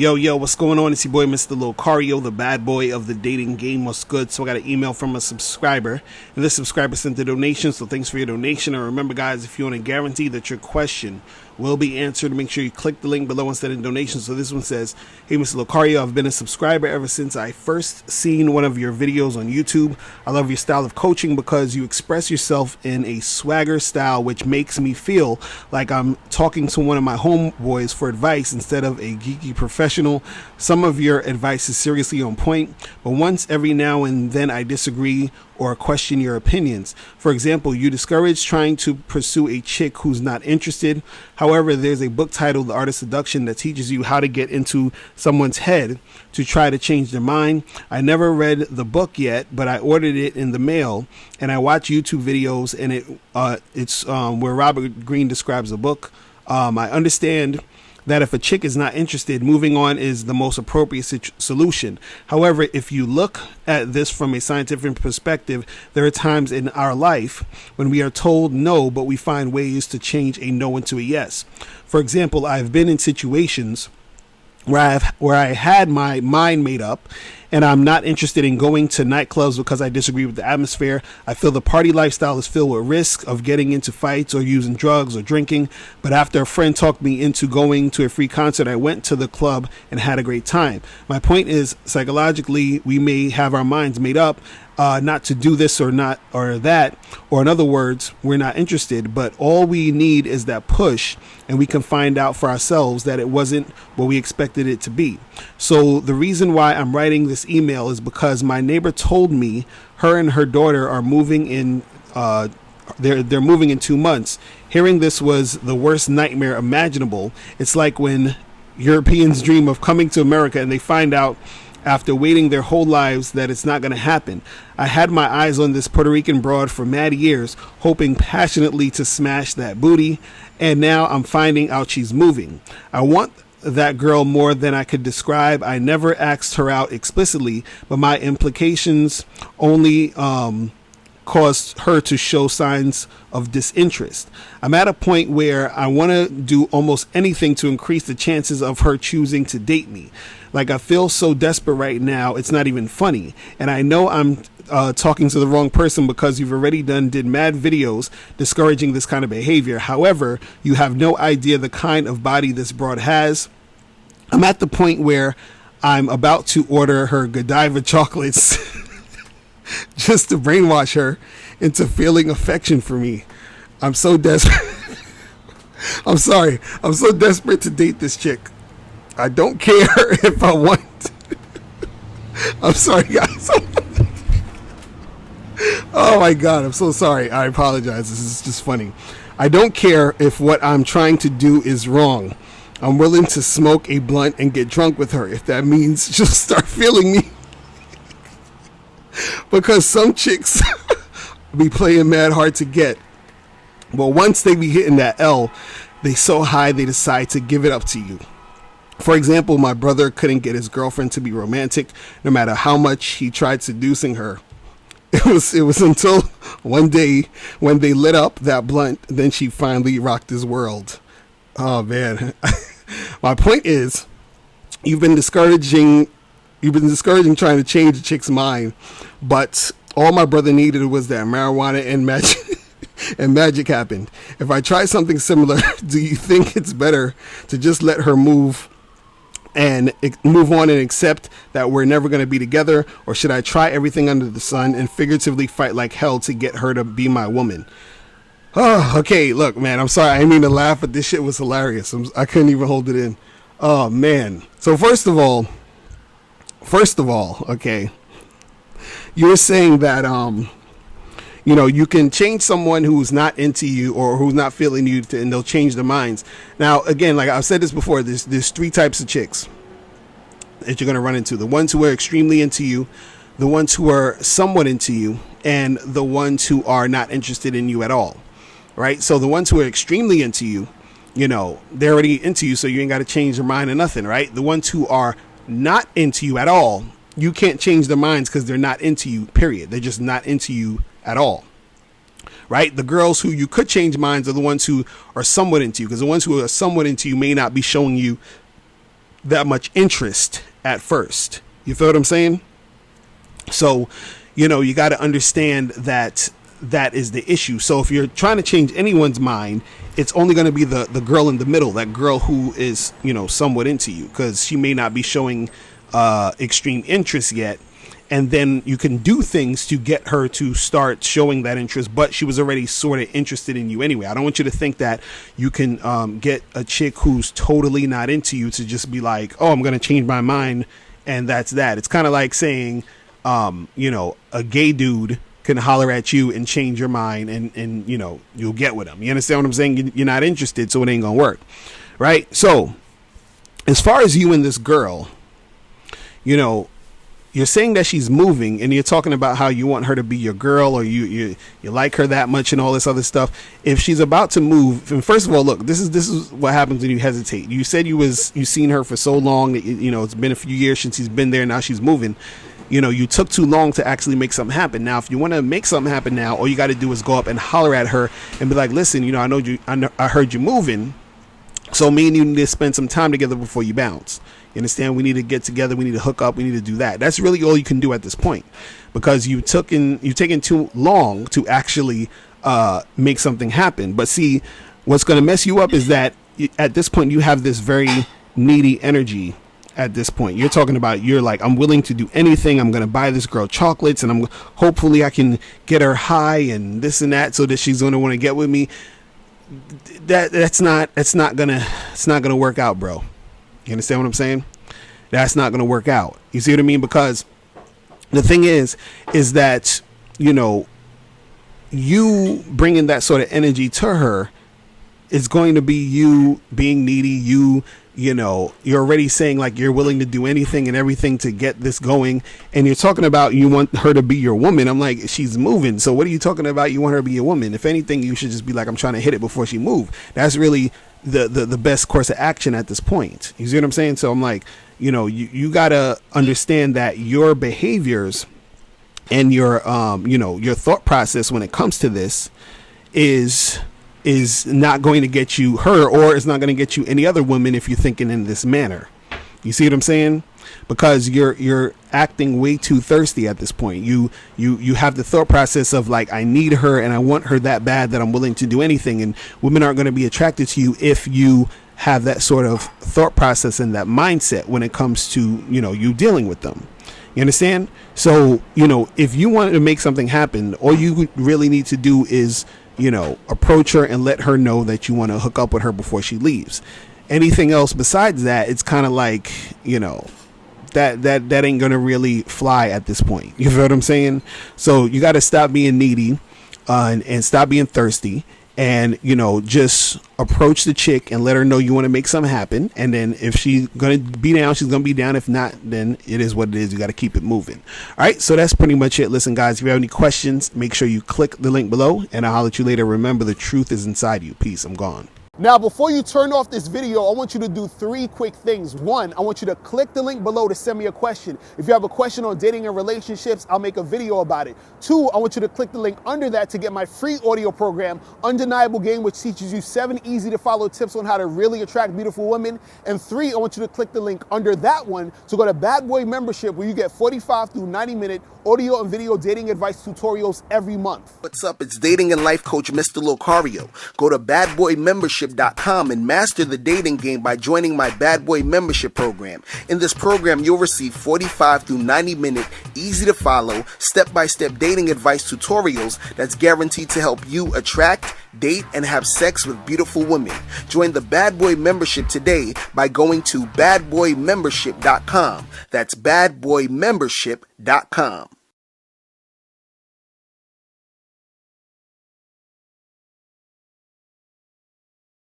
Yo, what's going on? It's your boy, Mr. Locario, the bad boy of the dating game. What's good? So I got an email from a subscriber, and this subscriber sent a donation, so thanks for your donation. And remember, guys, if you want to guarantee that your question will be answered, make sure you click the link below instead of donation. So this one says, hey, Mr. Locario, I've been a subscriber ever since I first seen one of your videos on YouTube. I love your style of coaching because you express yourself in a swagger style, which makes me feel like I'm talking to one of my homeboys for advice instead of a geeky professional. Some of your advice is seriously on point, but once every now and then I disagree or question your opinions. For example, you discourage trying to pursue a chick who's not interested. However, there's a book titled The Art of Seduction that teaches you how to get into someone's head to try to change their mind. I never read the book yet, but I ordered it in the mail, and I watch YouTube videos, and it's where Robert Greene describes the book. I understand that if a chick is not interested, moving on is the most appropriate solution. However, if you look at this from a scientific perspective, there are times in our life when we are told no, but we find ways to change a no into a yes. For example, I've been in situations where I had my mind made up and I'm not interested in going to nightclubs because I disagree with the atmosphere. I feel the party lifestyle is filled with risk of getting into fights or using drugs or drinking. But after a friend talked me into going to a free concert, I went to the club and had a great time. My point is, psychologically, we may have our minds made up not to do this or not or that, or in other words, we're not interested, but all we need is that push, and we can find out for ourselves that it wasn't what we expected it to be. So the reason why I'm writing this email is because my neighbor told me her and her daughter are moving in they're moving in 2 months. Hearing this was the worst nightmare imaginable. It's like when Europeans dream of coming to America and they find out after waiting their whole lives that it's not going to happen. I had my eyes on this Puerto Rican broad for mad years, hoping passionately to smash that booty, and now I'm finding out she's moving. I want that girl more than I could describe. I never asked her out explicitly, but my implications only caused her to show signs of disinterest. I'm at a point where I want to do almost anything to increase the chances of her choosing to date me. Like, I feel so desperate right now, it's not even funny. And I know I'm talking to the wrong person because you've already did mad videos discouraging this kind of behavior. However, you have no idea the kind of body this broad has. I'm at the point where I'm about to order her Godiva chocolates just to brainwash her into feeling affection for me. I'm so desperate. I'm sorry. I'm so desperate to date this chick. I don't care if I want. I'm sorry, guys. Oh my God, I'm so sorry. I apologize. This is just funny. I don't care if what I'm trying to do is wrong. I'm willing to smoke a blunt and get drunk with her if that means she'll start feeling me. Because some chicks be playing mad hard to get. But once they be hitting that L, they so high they decide to give it up to you. For example, my brother couldn't get his girlfriend to be romantic no matter how much he tried seducing her. It was until one day when they lit up that blunt, then she finally rocked his world. Oh man. My point is, you've been discouraging trying to change a chick's mind, but all my brother needed was that marijuana and magic happened. If I try something similar, do you think it's better to just let her move on and accept that we're never going to be together, or should I try everything under the sun and figuratively fight like hell to get her to be my woman? Oh, okay, look, man, I'm sorry, I didn't mean to laugh, but this shit was hilarious. I couldn't even hold it in. Oh man. So first of all, okay, you were saying that you can change someone who's not into you or who's not feeling you, and they'll change their minds. Now, again, like I've said this before, there's three types of chicks that you're going to run into. The ones who are extremely into you, the ones who are somewhat into you, and the ones who are not interested in you at all, right? So the ones who are extremely into you, they're already into you, so you ain't got to change their mind or nothing, right? The ones who are not into you at all, you can't change their minds because they're not into you, period. They're just not into you at all, right? The girls who you could change minds are the ones who are somewhat into you, because the ones who are somewhat into you may not be showing you that much interest at first. You feel what I'm saying? So, you got to understand that that is the issue. So if you're trying to change anyone's mind, it's only going to be the girl in the middle, that girl who is, somewhat into you, because she may not be showing extreme interest yet. And then you can do things to get her to start showing that interest, but she was already sort of interested in you anyway. I don't want you to think that you can get a chick who's totally not into you to just be like, oh, I'm going to change my mind, and that's that. It's kind of like saying, a gay dude can holler at you and change your mind, and you'll get with him. You understand what I'm saying? You're not interested, so it ain't gonna work, right? So as far as you and this girl, you're saying that she's moving, and you're talking about how you want her to be your girl, or you like her that much and all this other stuff. If she's about to move, and first of all, look, this is what happens when you hesitate. You said you've seen her for so long that it's been a few years since she's been there. Now she's moving. You took too long to actually make something happen. Now, if you want to make something happen now, all you got to do is go up and holler at her and be like, listen, I heard you moving. So me and you need to spend some time together before you bounce. You understand? We need to get together. We need to hook up. We need to do that. That's really all you can do at this point, because you've taken too long to actually make something happen. But see, what's going to mess you up is that at this point you have this very needy energy. At this point, you're talking about, you're like, I'm willing to do anything. I'm going to buy this girl chocolates, and hopefully I can get her high and this and that, so that she's going to want to get with me. It's not gonna work out, bro. You understand what I'm saying? That's not gonna work out. You see what I mean? Because the thing is that, you bringing that sort of energy to her is going to be you being needy. You're already saying like you're willing to do anything and everything to get this going, and you're talking about you want her to be your woman. I'm like, she's moving, so what are you talking about? You want her to be your woman? If anything, you should just be like, I'm trying to hit it before she move. That's really the best course of action at this point. You see what I'm saying? So I'm like, you gotta understand that your behaviors and your your thought process when it comes to this is not going to get you her, or it's not going to get you any other woman if you're thinking in this manner. You see what I'm saying? Because you're acting way too thirsty at this point. You have the thought process of like, I need her and I want her that bad that I'm willing to do anything. And women aren't going to be attracted to you if you have that sort of thought process and that mindset when it comes to, you dealing with them. You understand? So, if you wanted to make something happen, all you really need to do is, approach her and let her know that you want to hook up with her before she leaves. Anything else besides that, it's kind of like, that ain't gonna really fly at this point. You feel what I'm saying? So you got to stop being needy and stop being thirsty, and just approach the chick and let her know you want to make something happen. And then if she's gonna be down, she's gonna be down. If not, then it is what it is. You got to keep it moving. All right, so that's pretty much it. Listen, guys, if you have any questions, make sure you click the link below, and I'll holler at you later. Remember, the truth is inside you. Peace. I'm gone. Now, before you turn off this video, I want you to do 3 quick things. 1, I want you to click the link below to send me a question. If you have a question on dating and relationships, I'll make a video about it. 2, I want you to click the link under that to get my free audio program, Undeniable Game, which teaches you 7 easy to follow tips on how to really attract beautiful women. And 3, I want you to click the link under that one to go to Bad Boy Membership, where you get 45 through 90-minute audio and video dating advice tutorials every month. What's up? It's dating and life coach Mr. Locario. Go to badboymembership.com and master the dating game by joining my Bad Boy Membership program. In this program, you'll receive 45 through 90-minute, easy to follow, step-by-step dating advice tutorials that's guaranteed to help you attract, date, and have sex with beautiful women. Join the Bad Boy Membership today by going to badboymembership.com. That's badboymembership.com.